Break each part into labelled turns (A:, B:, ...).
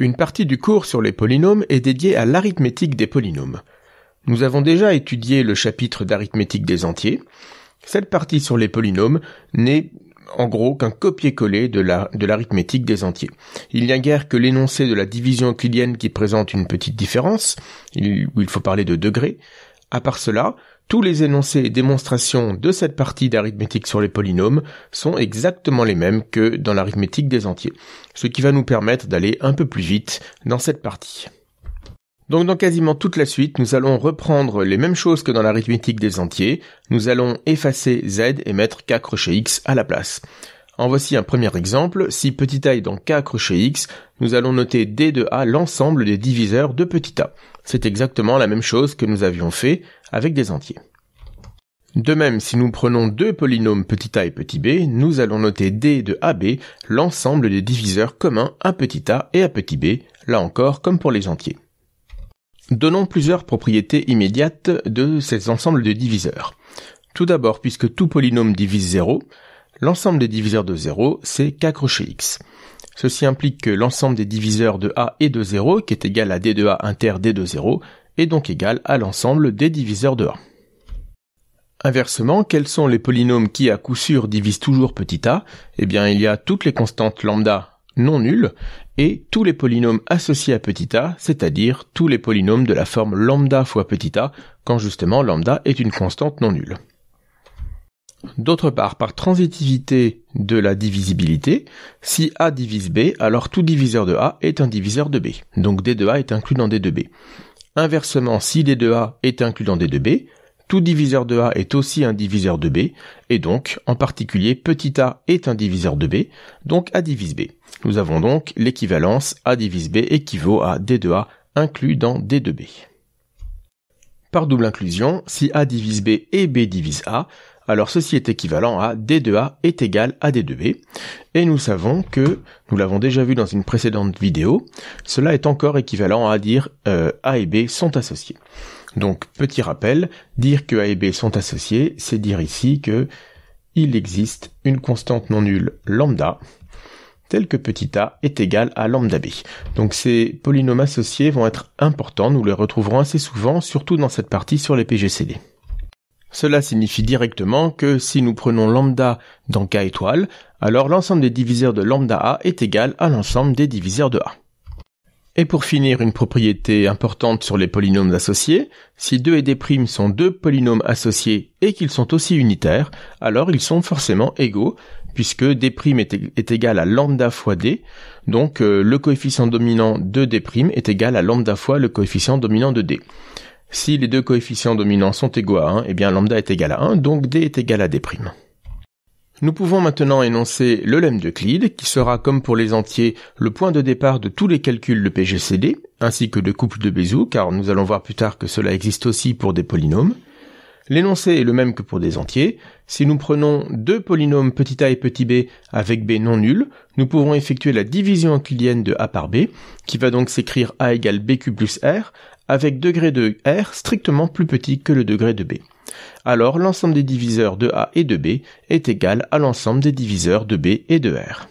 A: Une partie du cours sur les polynômes est dédiée à l'arithmétique des polynômes. Nous avons déjà étudié le chapitre d'arithmétique des entiers. Cette partie sur les polynômes n'est en gros qu'un copier-coller de l'arithmétique des entiers. Il n'y a guère que l'énoncé de la division euclidienne qui présente une petite différence, où il faut parler de degrés. À part cela, tous les énoncés et démonstrations de cette partie d'arithmétique sur les polynômes sont exactement les mêmes que dans l'arithmétique des entiers, ce qui va nous permettre d'aller un peu plus vite dans cette partie. Donc dans quasiment toute la suite, nous allons reprendre les mêmes choses que dans l'arithmétique des entiers. Nous allons effacer z et mettre k crochet x à la place. En voici un premier exemple. Si petit a est dans k crochet x, nous allons noter d de a l'ensemble des diviseurs de petit a. C'est exactement la même chose que nous avions fait avec des entiers. De même, si nous prenons deux polynômes petit a et petit b, nous allons noter d de ab l'ensemble des diviseurs communs à petit a et à petit b, là encore comme pour les entiers. Donnons plusieurs propriétés immédiates de ces ensembles de diviseurs. Tout d'abord, puisque tout polynôme divise 0, l'ensemble des diviseurs de 0, c'est k crochet x. Ceci implique que l'ensemble des diviseurs de a est de 0, qui est égal à d de a inter d de 0, est donc égal à l'ensemble des diviseurs de a. Inversement, quels sont les polynômes qui à coup sûr divisent toujours petit a ? Eh bien, il y a toutes les constantes lambda non nulles et tous les polynômes associés à petit a, c'est-à-dire tous les polynômes de la forme lambda fois petit a, quand justement lambda est une constante non nulle. D'autre part, par transitivité de la divisibilité, si a divise b, alors tout diviseur de a est un diviseur de b, donc d de a est inclus dans d de b. Inversement, si d de a est inclus dans d de b, tout diviseur de a est aussi un diviseur de b, et donc, en particulier, petit a est un diviseur de b, donc a divise b. Nous avons donc l'équivalence a divise b équivaut à d de a inclus dans d de b. Par double inclusion, si a divise b et b divise a, alors ceci est équivalent à d de a est égal à d de b, et nous savons que, nous l'avons déjà vu dans une précédente vidéo, cela est encore équivalent à dire a et b sont associés. Donc, petit rappel, dire que a et b sont associés, c'est dire ici que il existe une constante non nulle lambda, telle que petit a est égal à lambda b. Donc ces polynômes associés vont être importants, nous les retrouverons assez souvent, surtout dans cette partie sur les PGCD. Cela signifie directement que si nous prenons lambda dans k étoile, alors l'ensemble des diviseurs de lambda a est égal à l'ensemble des diviseurs de a. Et pour finir, une propriété importante sur les polynômes associés, si 2 et d' sont deux polynômes associés et qu'ils sont aussi unitaires, alors ils sont forcément égaux, puisque d' est égal à lambda fois d, donc le coefficient dominant de d' est égal à lambda fois le coefficient dominant de d. Si les deux coefficients dominants sont égaux à 1, eh bien lambda est égal à 1, donc d est égal à d'. Nous pouvons maintenant énoncer le lemme d'Euclide, qui sera, comme pour les entiers, le point de départ de tous les calculs de PGCD, ainsi que de couple de Bézout, car nous allons voir plus tard que cela existe aussi pour des polynômes. L'énoncé est le même que pour des entiers. Si nous prenons deux polynômes petit a et petit b avec b non nul, nous pouvons effectuer la division euclidienne de a par b, qui va donc s'écrire a égale bq plus r, avec degré de r strictement plus petit que le degré de b. Alors l'ensemble des diviseurs de a et de b est égal à l'ensemble des diviseurs de b et de r.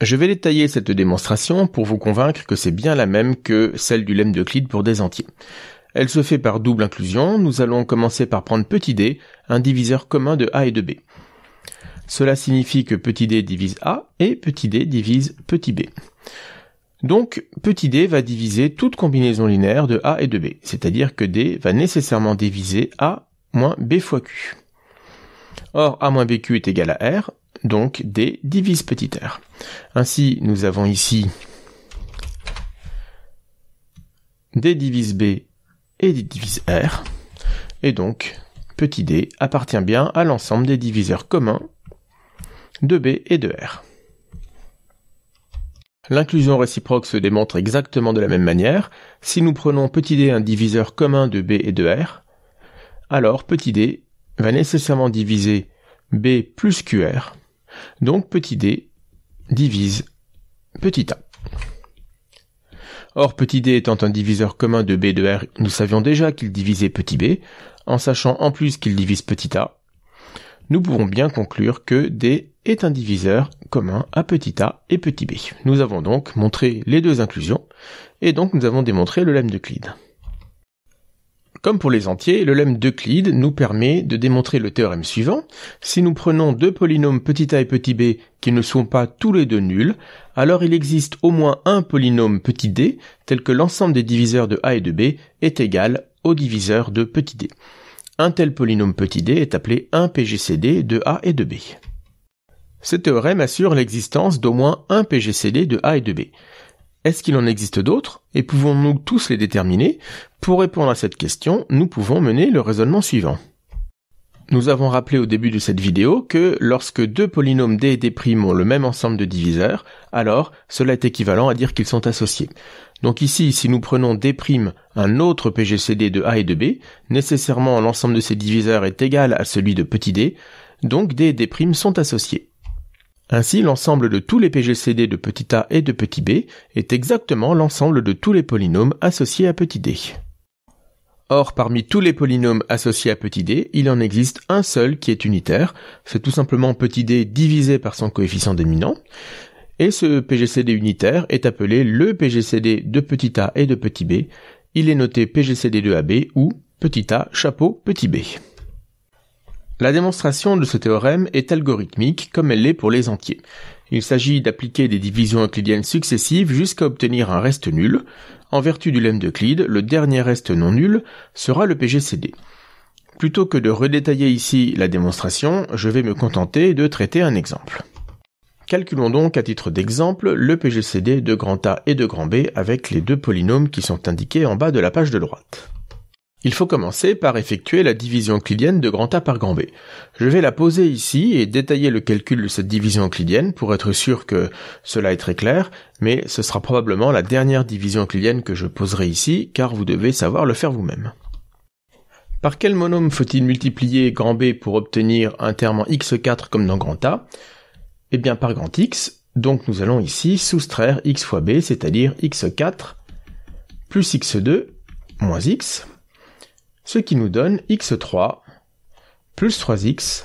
A: Je vais détailler cette démonstration pour vous convaincre que c'est bien la même que celle du lemme d'Euclide pour des entiers. Elle se fait par double inclusion. Nous allons commencer par prendre petit d, un diviseur commun de a et de b. Cela signifie que petit d divise a et petit d divise petit b. Donc, petit d va diviser toute combinaison linéaire de a et de b, c'est-à-dire que d va nécessairement diviser a moins b fois q. Or, a moins bq est égal à r, donc d divise petit r. Ainsi, nous avons ici d divise b et d divise r, et donc petit d appartient bien à l'ensemble des diviseurs communs de b et de r. L'inclusion réciproque se démontre exactement de la même manière. Si nous prenons petit d un diviseur commun de b et de r, alors petit d va nécessairement diviser b plus qr, donc petit d divise petit a. Or, petit d étant un diviseur commun de b et de r, nous savions déjà qu'il divisait petit b, en sachant en plus qu'il divise petit a, nous pouvons bien conclure que d est un diviseur commun à petit a et petit b. Nous avons donc montré les deux inclusions, et donc nous avons démontré le lemme d'Euclide. Comme pour les entiers, le lemme d'Euclide nous permet de démontrer le théorème suivant. Si nous prenons deux polynômes petit a et petit b qui ne sont pas tous les deux nuls, alors il existe au moins un polynôme petit d tel que l'ensemble des diviseurs de a et de b est égal au diviseur de petit d. Un tel polynôme petit d est appelé un PGCD de a et de b. Ce théorème assure l'existence d'au moins un PGCD de a et de b. Est-ce qu'il en existe d'autres, et pouvons-nous tous les déterminer? Pour répondre à cette question, nous pouvons mener le raisonnement suivant. Nous avons rappelé au début de cette vidéo que lorsque deux polynômes d et d' ont le même ensemble de diviseurs, alors cela est équivalent à dire qu'ils sont associés. Donc ici, si nous prenons d', un autre PGCD de a et de b, nécessairement l'ensemble de ces diviseurs est égal à celui de petit d, donc d et d' sont associés. Ainsi, l'ensemble de tous les PGCD de petit a et de petit b est exactement l'ensemble de tous les polynômes associés à petit d. Or, parmi tous les polynômes associés à petit d, il en existe un seul qui est unitaire, c'est tout simplement petit d divisé par son coefficient dominant, et ce PGCD unitaire est appelé le PGCD de petit a et de petit b, il est noté PGCD de AB ou petit a chapeau petit b. La démonstration de ce théorème est algorithmique comme elle l'est pour les entiers. Il s'agit d'appliquer des divisions euclidiennes successives jusqu'à obtenir un reste nul. En vertu du lemme d'Euclide, le dernier reste non nul sera le PGCD. Plutôt que de redétailler ici la démonstration, je vais me contenter de traiter un exemple. Calculons donc à titre d'exemple le PGCD de grand A et de grand B avec les deux polynômes qui sont indiqués en bas de la page de droite. Il faut commencer par effectuer la division euclidienne de grand A par grand B. Je vais la poser ici et détailler le calcul de cette division euclidienne pour être sûr que cela est très clair, mais ce sera probablement la dernière division euclidienne que je poserai ici, car vous devez savoir le faire vous-même. Par quel monôme faut-il multiplier grand B pour obtenir un terme en x4 comme dans grand A? Eh bien par grand X, donc nous allons ici soustraire x fois b, c'est-à-dire x4 plus x2 moins x, ce qui nous donne x3 plus 3x,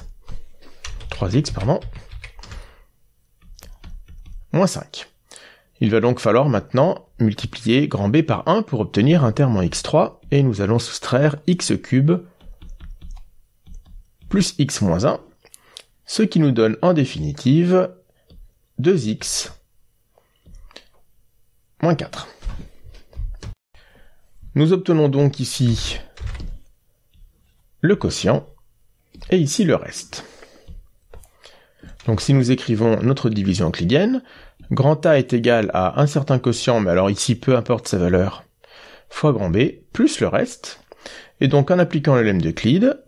A: moins 5. Il va donc falloir maintenant multiplier grand B par 1 pour obtenir un terme en x3, et nous allons soustraire x³ plus x moins 1, ce qui nous donne en définitive 2x moins 4. Nous obtenons donc ici le quotient, et ici le reste. Donc si nous écrivons notre division euclidienne, grand A est égal à un certain quotient, mais alors ici peu importe sa valeur, fois grand B, plus le reste, et donc en appliquant le lemme d'Euclide,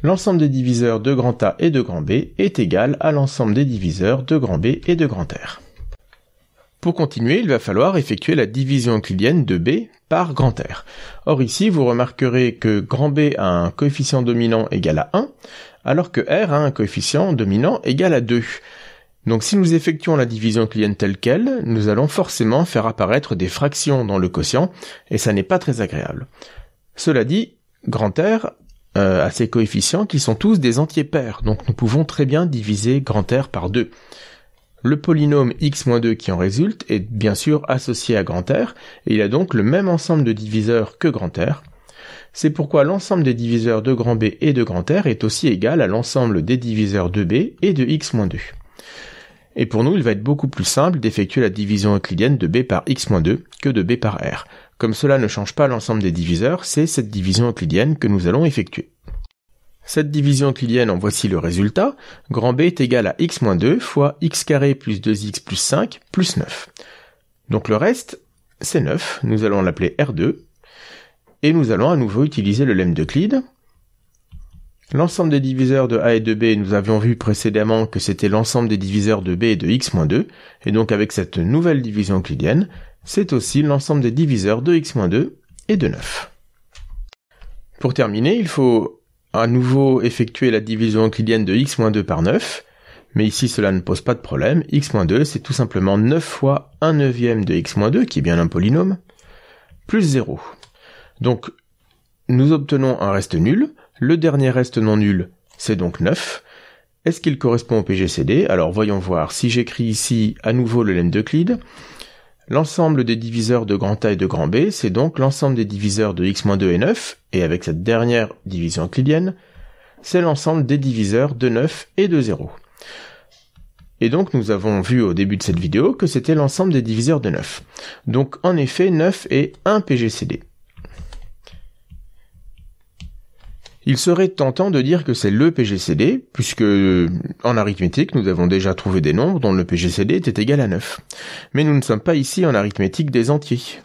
A: l'ensemble des diviseurs de grand A et de grand B est égal à l'ensemble des diviseurs de grand B et de grand R. Pour continuer, il va falloir effectuer la division euclidienne de B par grand R. Or ici, vous remarquerez que grand B a un coefficient dominant égal à 1, alors que R a un coefficient dominant égal à 2. Donc si nous effectuons la division euclidienne telle quelle, nous allons forcément faire apparaître des fractions dans le quotient, et ça n'est pas très agréable. Cela dit, grand R a ses coefficients qui sont tous des entiers pairs, donc nous pouvons très bien diviser grand R par 2. Le polynôme x-2 qui en résulte est bien sûr associé à grand R, et il a donc le même ensemble de diviseurs que grand R. C'est pourquoi l'ensemble des diviseurs de grand B et de grand R est aussi égal à l'ensemble des diviseurs de B et de x-2. Et pour nous, il va être beaucoup plus simple d'effectuer la division euclidienne de B par x-2 que de B par R. Comme cela ne change pas l'ensemble des diviseurs, c'est cette division euclidienne que nous allons effectuer. Cette division euclidienne, en voici le résultat. Grand B est égal à x-2 fois x carré plus 2x plus 5 plus 9. Donc le reste, c'est 9. Nous allons l'appeler R2. Et nous allons à nouveau utiliser le lemme d'Euclide. L'ensemble des diviseurs de A et de B, nous avions vu précédemment que c'était l'ensemble des diviseurs de B et de x-2. Et donc avec cette nouvelle division euclidienne, c'est aussi l'ensemble des diviseurs de x-2 et de 9. Pour terminer, il faut à nouveau effectuer la division euclidienne de x-2 par 9, mais ici cela ne pose pas de problème. x-2 c'est tout simplement 9 fois 1/9 de x-2, qui est bien un polynôme, plus 0. Donc nous obtenons un reste nul, le dernier reste non nul c'est donc 9, Est-ce qu'il correspond au PGCD? Alors voyons voir. Si j'écris ici à nouveau le lemme d'Euclide, l'ensemble des diviseurs de grand A et de grand B, c'est donc l'ensemble des diviseurs de x-2 et 9, et avec cette dernière division euclidienne, c'est l'ensemble des diviseurs de 9 et de 0. Et donc nous avons vu au début de cette vidéo que c'était l'ensemble des diviseurs de 9. Donc en effet, 9 est un PGCD. Il serait tentant de dire que c'est le PGCD, puisque en arithmétique, nous avons déjà trouvé des nombres dont le PGCD était égal à 9. Mais nous ne sommes pas ici en arithmétique des entiers.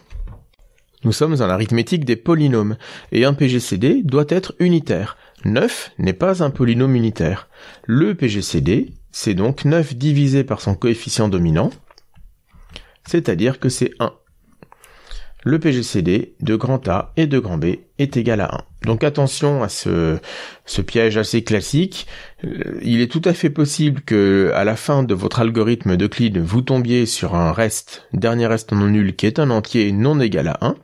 A: Nous sommes en arithmétique des polynômes, et un PGCD doit être unitaire. 9 n'est pas un polynôme unitaire. Le PGCD, c'est donc 9 divisé par son coefficient dominant, c'est-à-dire que c'est 1. Le PGCD de grand A et de grand B est égal à 1. Donc attention à ce piège assez classique. Il est tout à fait possible que à la fin de votre algorithme d'Euclide, vous tombiez sur un dernier reste non nul qui est un entier non égal à 1.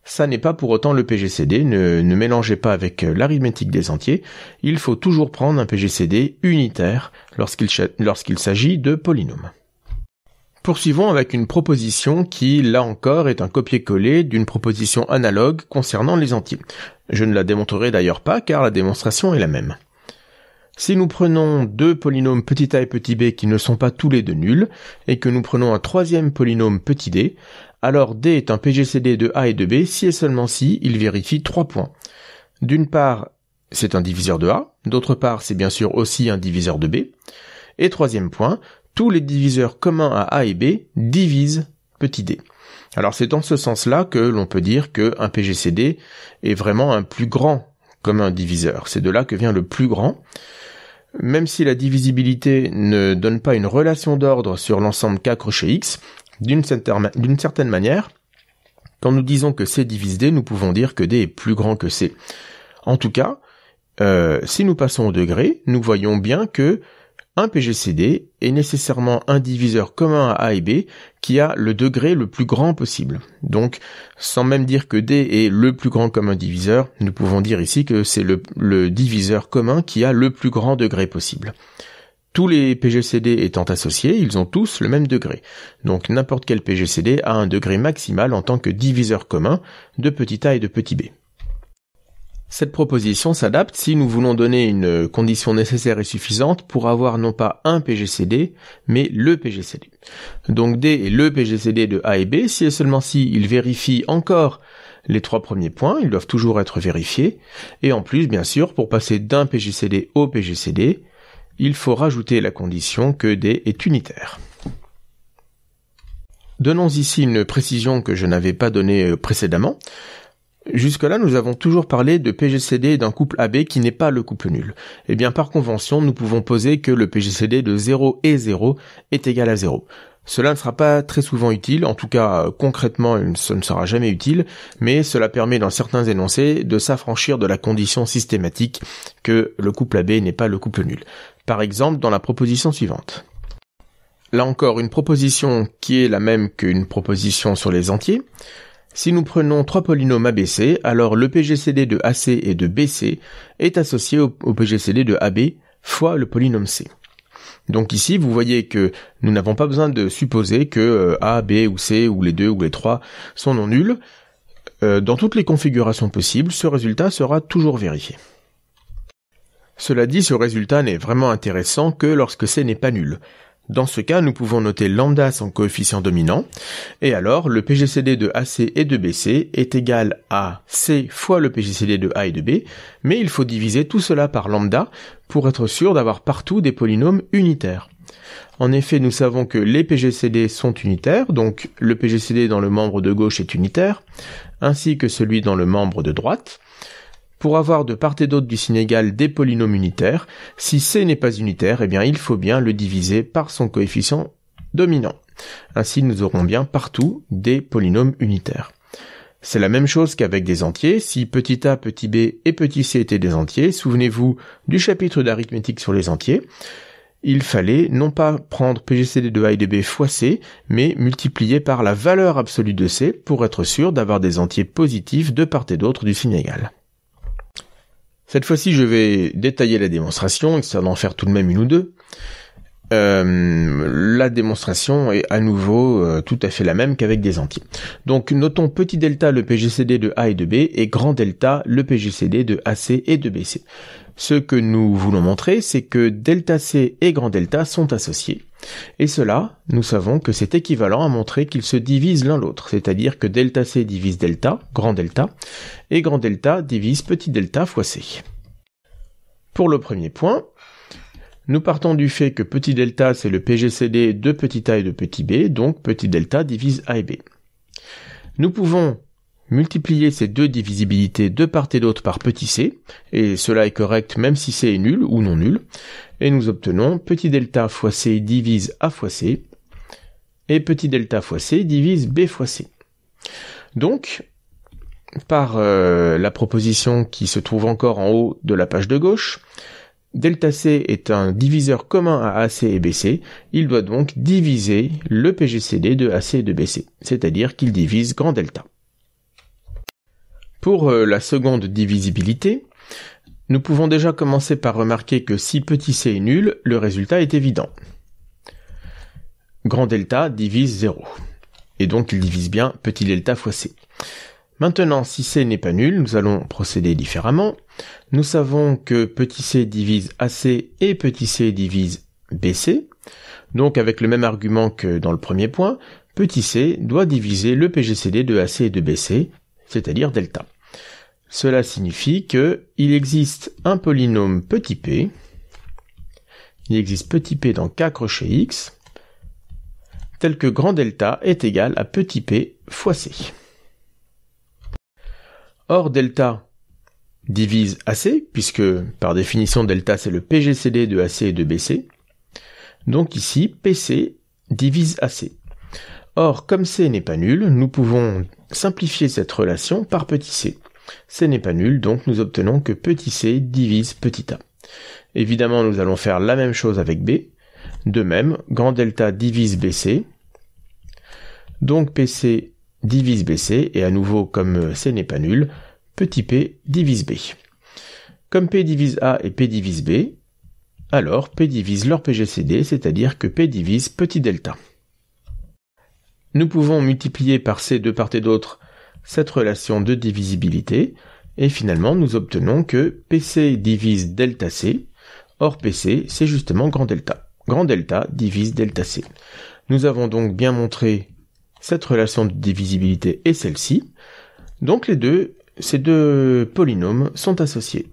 A: Ça n'est pas pour autant le PGCD, ne mélangez pas avec l'arithmétique des entiers. Il faut toujours prendre un PGCD unitaire lorsqu'il s'agit de polynômes. Poursuivons avec une proposition qui, là encore, est un copier-coller d'une proposition analogue concernant les entiers. Je ne la démontrerai d'ailleurs pas car la démonstration est la même. Si nous prenons deux polynômes petit a et petit b qui ne sont pas tous les deux nuls, et que nous prenons un troisième polynôme petit d, alors d est un PGCD de a et de b si et seulement si il vérifie 3 points. D'une part, c'est un diviseur de a, d'autre part, c'est bien sûr aussi un diviseur de b, et troisième point, tous les diviseurs communs à A et B divisent petit d. Alors c'est dans ce sens-là que l'on peut dire qu'un PGCD est vraiment un plus grand commun diviseur. C'est de là que vient le plus grand. Même si la divisibilité ne donne pas une relation d'ordre sur l'ensemble K crochet X, d'une certaine manière, quand nous disons que C divise D, nous pouvons dire que D est plus grand que C. En tout cas, si nous passons au degré, nous voyons bien que un PGCD est nécessairement un diviseur commun à A et B qui a le degré le plus grand possible. Donc, sans même dire que D est le plus grand commun diviseur, nous pouvons dire ici que c'est le diviseur commun qui a le plus grand degré possible. Tous les PGCD étant associés, ils ont tous le même degré. Donc, n'importe quel PGCD a un degré maximal en tant que diviseur commun de petit a et de petit b. Cette proposition s'adapte si nous voulons donner une condition nécessaire et suffisante pour avoir non pas un PGCD, mais le PGCD. Donc D est le PGCD de A et B, si et seulement si il vérifie encore les 3 premiers points, ils doivent toujours être vérifiés, et en plus, bien sûr, pour passer d'un PGCD au PGCD, il faut rajouter la condition que D est unitaire. Donnons ici une précision que je n'avais pas donnée précédemment. Jusque-là, nous avons toujours parlé de PGCD d'un couple AB qui n'est pas le couple nul. Eh bien, par convention, nous pouvons poser que le PGCD de 0 et 0 est égal à 0. Cela ne sera pas très souvent utile, en tout cas concrètement, ce ne sera jamais utile, mais cela permet dans certains énoncés de s'affranchir de la condition systématique que le couple AB n'est pas le couple nul. Par exemple, dans la proposition suivante. Là encore, une proposition qui est la même qu'une proposition sur les entiers. Si nous prenons 3 polynômes ABC, alors le PGCD de AC et de BC est associé au PGCD de AB fois le polynôme C. Donc ici, vous voyez que nous n'avons pas besoin de supposer que A, B ou C, ou les deux ou les trois sont non nuls. Dans toutes les configurations possibles, ce résultat sera toujours vérifié. Cela dit, ce résultat n'est vraiment intéressant que lorsque C n'est pas nul. Dans ce cas, nous pouvons noter lambda son coefficient dominant, et alors le PGCD de AC et de BC est égal à C fois le PGCD de A et de B, mais il faut diviser tout cela par lambda pour être sûr d'avoir partout des polynômes unitaires. En effet, nous savons que les PGCD sont unitaires, donc le PGCD dans le membre de gauche est unitaire, ainsi que celui dans le membre de droite. Pour avoir de part et d'autre du signe égal des polynômes unitaires, si C n'est pas unitaire, eh bien il faut bien le diviser par son coefficient dominant. Ainsi nous aurons bien partout des polynômes unitaires. C'est la même chose qu'avec des entiers. Si petit a, petit b et petit c étaient des entiers, souvenez-vous du chapitre d'arithmétique sur les entiers, il fallait non pas prendre PGCD de A et de B fois C, mais multiplier par la valeur absolue de C pour être sûr d'avoir des entiers positifs de part et d'autre du signe égal. Cette fois-ci, je vais détailler la démonstration, histoire d'en faire tout de même une ou deux. La démonstration est à nouveau tout à fait la même qu'avec des entiers. Donc notons petit delta le PGCD de A et de B et grand delta le PGCD de AC et de BC. Ce que nous voulons montrer, c'est que delta C et grand delta sont associés. Et cela, nous savons que c'est équivalent à montrer qu'ils se divisent l'un l'autre, c'est-à-dire que delta C divise delta, et grand delta divise petit delta fois C. Pour le premier point, nous partons du fait que petit delta c'est le PGCD de petit a et de petit b, donc petit delta divise a et b. Nous pouvons multiplier ces deux divisibilités de part et d'autre par petit c, et cela est correct même si c est nul ou non nul, et nous obtenons petit delta fois c divise a fois c, et petit delta fois c divise b fois c. Donc, par la proposition qui se trouve encore en haut de la page de gauche, delta C est un diviseur commun à AC et BC, il doit donc diviser le PGCD de AC et de BC, c'est-à-dire qu'il divise grand delta. Pour la seconde divisibilité, nous pouvons déjà commencer par remarquer que si petit c est nul, le résultat est évident. Grand delta divise 0, et donc il divise bien petit delta fois c. Maintenant, si c n'est pas nul, nous allons procéder différemment. Nous savons que petit c divise AC et petit c divise BC. Donc avec le même argument que dans le premier point, petit c doit diviser le PGCD de AC et de BC, c'est-à-dire delta. Cela signifie que il existe un polynôme petit p, il existe petit p dans K crochet x, tel que grand delta est égal à petit p fois c. Or, delta divise AC, puisque par définition delta c'est le PGCD de AC et de BC. Donc ici, PC divise AC. Or, comme C n'est pas nul, nous pouvons simplifier cette relation par petit c. C n'est pas nul, donc nous obtenons que petit c divise petit a. Évidemment, nous allons faire la même chose avec B. De même, grand delta divise BC. Donc PC divise BC, et à nouveau, comme C n'est pas nul, petit p divise B. Comme P divise A et P divise B, alors P divise leur PGCD, c'est-à-dire que P divise petit delta. Nous pouvons multiplier par C de part et d'autre cette relation de divisibilité, et finalement nous obtenons que PC divise delta C, or PC c'est justement grand delta. Grand delta divise delta C. Nous avons donc bien montré cette relation de divisibilité et celle-ci, donc ces deux polynômes sont associés.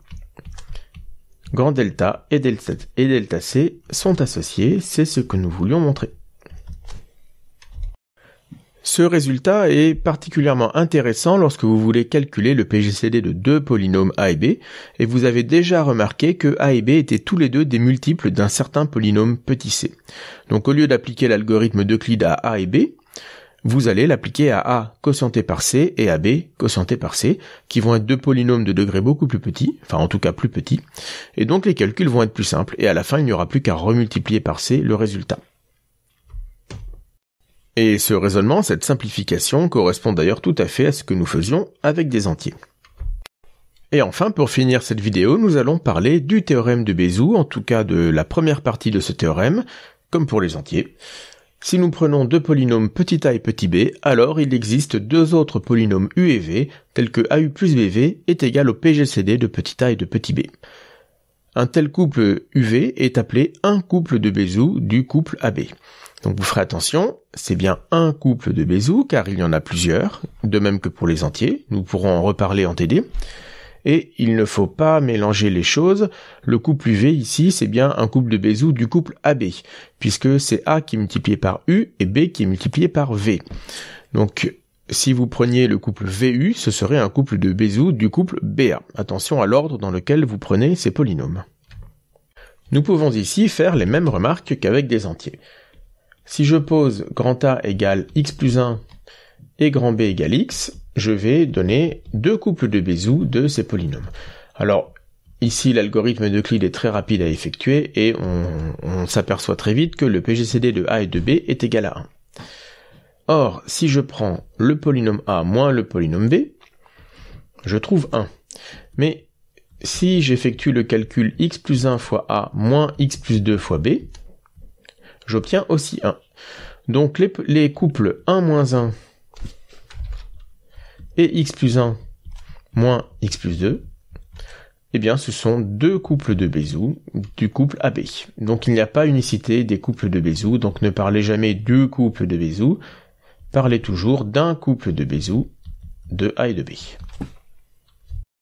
A: Grand delta et delta C sont associés, c'est ce que nous voulions montrer. Ce résultat est particulièrement intéressant lorsque vous voulez calculer le PGCD de deux polynômes A et B, et vous avez déjà remarqué que A et B étaient tous les deux des multiples d'un certain polynôme petit c. Donc au lieu d'appliquer l'algorithme d'Euclide à A et B, vous allez l'appliquer à A quotienté par C et à B quotienté par C, qui vont être deux polynômes de degré beaucoup plus petit, enfin en tout cas plus petit, et donc les calculs vont être plus simples, et à la fin il n'y aura plus qu'à remultiplier par C le résultat. Et ce raisonnement, cette simplification, correspond d'ailleurs tout à fait à ce que nous faisions avec des entiers. Et enfin, pour finir cette vidéo, nous allons parler du théorème de Bézout, en tout cas de la première partie de ce théorème, comme pour les entiers. Si nous prenons deux polynômes petit a et petit b, alors il existe deux autres polynômes u et v, tels que au plus bv est égal au PGCD de petit a et de petit b. Un tel couple uv est appelé un couple de Bézout du couple AB. Donc vous ferez attention, c'est bien un couple de Bézout, car il y en a plusieurs, de même que pour les entiers, nous pourrons en reparler en TD. Et il ne faut pas mélanger les choses, le couple UV ici c'est bien un couple de Bézout du couple AB, puisque c'est A qui est multiplié par U et B qui est multiplié par V. Donc si vous preniez le couple VU, ce serait un couple de Bézout du couple BA. Attention à l'ordre dans lequel vous prenez ces polynômes. Nous pouvons ici faire les mêmes remarques qu'avec des entiers. Si je pose grand A égale x plus 1 et grand B égale x, je vais donner deux couples de Bézout de ces polynômes. Alors, ici, l'algorithme d'Euclide est très rapide à effectuer et on s'aperçoit très vite que le PGCD de A et de B est égal à 1. Or, si je prends le polynôme A moins le polynôme B, je trouve 1. Mais si j'effectue le calcul x plus 1 fois a moins x plus 2 fois b, j'obtiens aussi 1. Donc les couples 1 moins 1 et x plus 1 moins x plus 2, eh bien ce sont deux couples de Bézout du couple AB. Donc il n'y a pas unicité des couples de Bézout, donc ne parlez jamais deux couples de Bézout, parlez toujours d'un couple de Bézout de A et de B.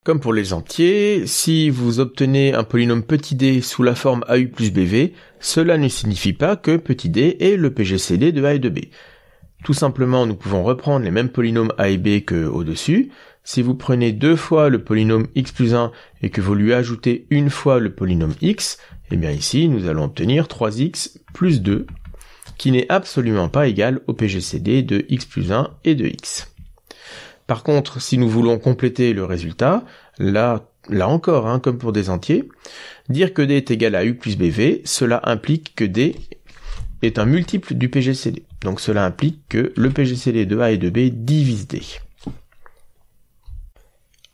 A: Comme pour les entiers, si vous obtenez un polynôme petit d sous la forme AU plus BV, cela ne signifie pas que petit d est le PGCD de A et de B. Tout simplement, nous pouvons reprendre les mêmes polynômes A et B que au-dessus. Si vous prenez deux fois le polynôme x plus 1 et que vous lui ajoutez une fois le polynôme x, eh bien ici, nous allons obtenir 3x plus 2, qui n'est absolument pas égal au PGCD de x plus 1 et de x. Par contre, si nous voulons compléter le résultat, là encore, comme pour des entiers, dire que d est égal à u plus bv, cela implique que d est un multiple du PGCD. Donc cela implique que le PGCD de A et de B divise d.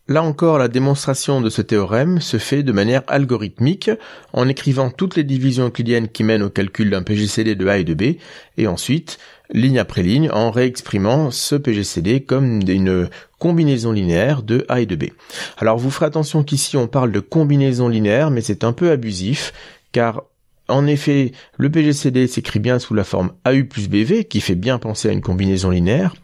A: Là encore, la démonstration de ce théorème se fait de manière algorithmique en écrivant toutes les divisions euclidiennes qui mènent au calcul d'un PGCD de A et de B, et ensuite, ligne après ligne, en réexprimant ce PGCD comme une combinaison linéaire de A et de B. Alors vous ferez attention qu'ici on parle de combinaison linéaire, mais c'est un peu abusif, car en effet, le PGCD s'écrit bien sous la forme AU plus BV, qui fait bien penser à une combinaison linéaire,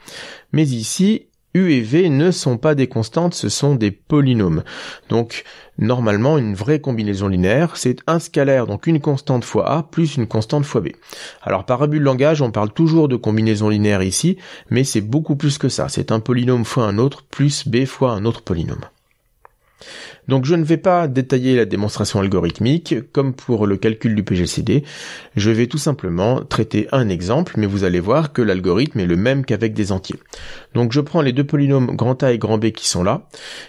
A: mais ici, U et V ne sont pas des constantes, ce sont des polynômes. Donc, normalement, une vraie combinaison linéaire, c'est un scalaire, donc une constante fois A plus une constante fois B. Alors, par abus de langage, on parle toujours de combinaison linéaire ici, mais c'est beaucoup plus que ça. C'est un polynôme fois un autre, plus B fois un autre polynôme. Donc je ne vais pas détailler la démonstration algorithmique, comme pour le calcul du PGCD, je vais tout simplement traiter un exemple, mais vous allez voir que l'algorithme est le même qu'avec des entiers. Donc je prends les deux polynômes grand A et grand B qui sont là,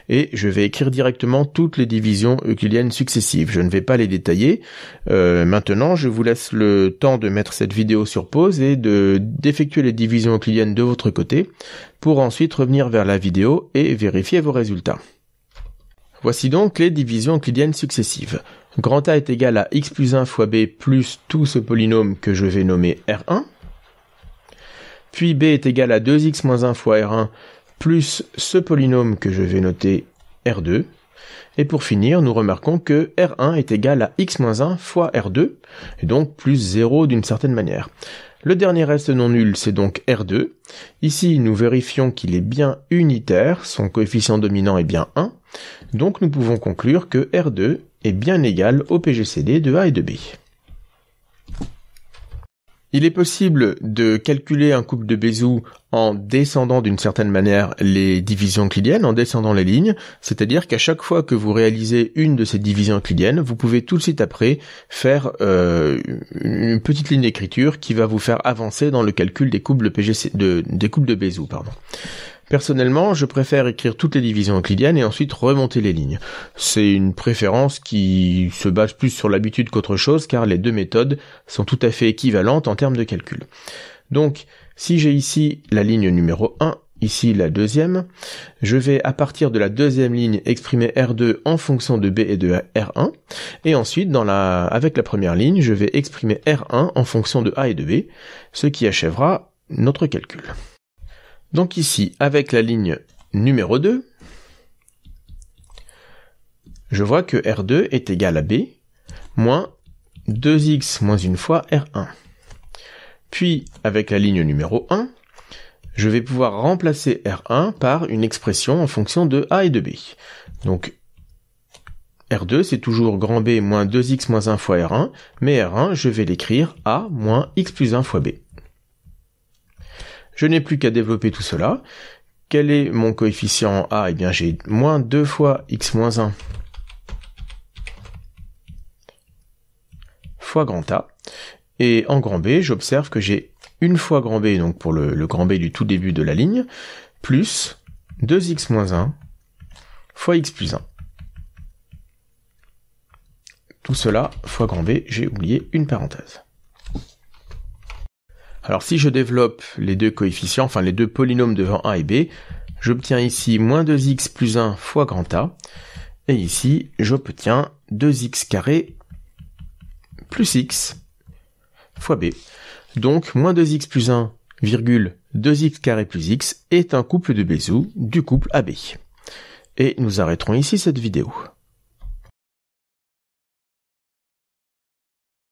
A: et je vais écrire directement toutes les divisions euclidiennes successives. Je ne vais pas les détailler. Maintenant, je vous laisse le temps de mettre cette vidéo sur pause et d'effectuer les divisions euclidiennes de votre côté, pour ensuite revenir vers la vidéo et vérifier vos résultats. Voici donc les divisions euclidiennes successives. Grand A est égal à x plus 1 fois b plus tout ce polynôme que je vais nommer R1. Puis b est égal à 2x moins 1 fois R1 plus ce polynôme que je vais noter R2. Et pour finir, nous remarquons que R1 est égal à x moins 1 fois R2, et donc plus 0 d'une certaine manière. Le dernier reste non nul, c'est donc R2. Ici, nous vérifions qu'il est bien unitaire, son coefficient dominant est bien 1. Donc nous pouvons conclure que R2 est bien égal au PGCD de A et de B. Il est possible de calculer un couple de Bézout en descendant d'une certaine manière les divisions euclidiennes, en descendant les lignes, c'est-à-dire qu'à chaque fois que vous réalisez une de ces divisions euclidiennes, vous pouvez tout de suite après faire une petite ligne d'écriture qui va vous faire avancer dans le calcul des couples de Bézout. Personnellement, je préfère écrire toutes les divisions euclidiennes et ensuite remonter les lignes. C'est une préférence qui se base plus sur l'habitude qu'autre chose, car les deux méthodes sont tout à fait équivalentes en termes de calcul. Donc, si j'ai ici la ligne numéro 1, ici la deuxième, je vais à partir de la deuxième ligne exprimer R2 en fonction de B et de R1, et ensuite avec la première ligne, je vais exprimer R1 en fonction de A et de B, ce qui achèvera notre calcul. Donc ici, avec la ligne numéro 2, je vois que R2 est égal à B, moins 2x moins une fois R1. Puis, avec la ligne numéro 1, je vais pouvoir remplacer R1 par une expression en fonction de A et de B. Donc, R2, c'est toujours grand B moins 2x moins 1 fois R1, mais R1, je vais l'écrire A moins x plus 1 fois B. Je n'ai plus qu'à développer tout cela. Quel est mon coefficient A ? Eh bien, j'ai moins 2 fois x moins 1 fois grand A. Et en grand B, j'observe que j'ai une fois grand B, donc pour le grand B du tout début de la ligne, plus 2x moins 1 fois x plus 1. Tout cela fois grand B, j'ai oublié une parenthèse. Alors si je développe les deux coefficients, enfin les deux polynômes devant A et B, j'obtiens ici moins 2x plus 1 fois grand A, Et ici, j'obtiens 2x carré plus x fois b. Donc, moins 2x plus 1, virgule 2x carré plus x est un couple de Bézout du couple AB. Et nous arrêterons ici cette vidéo.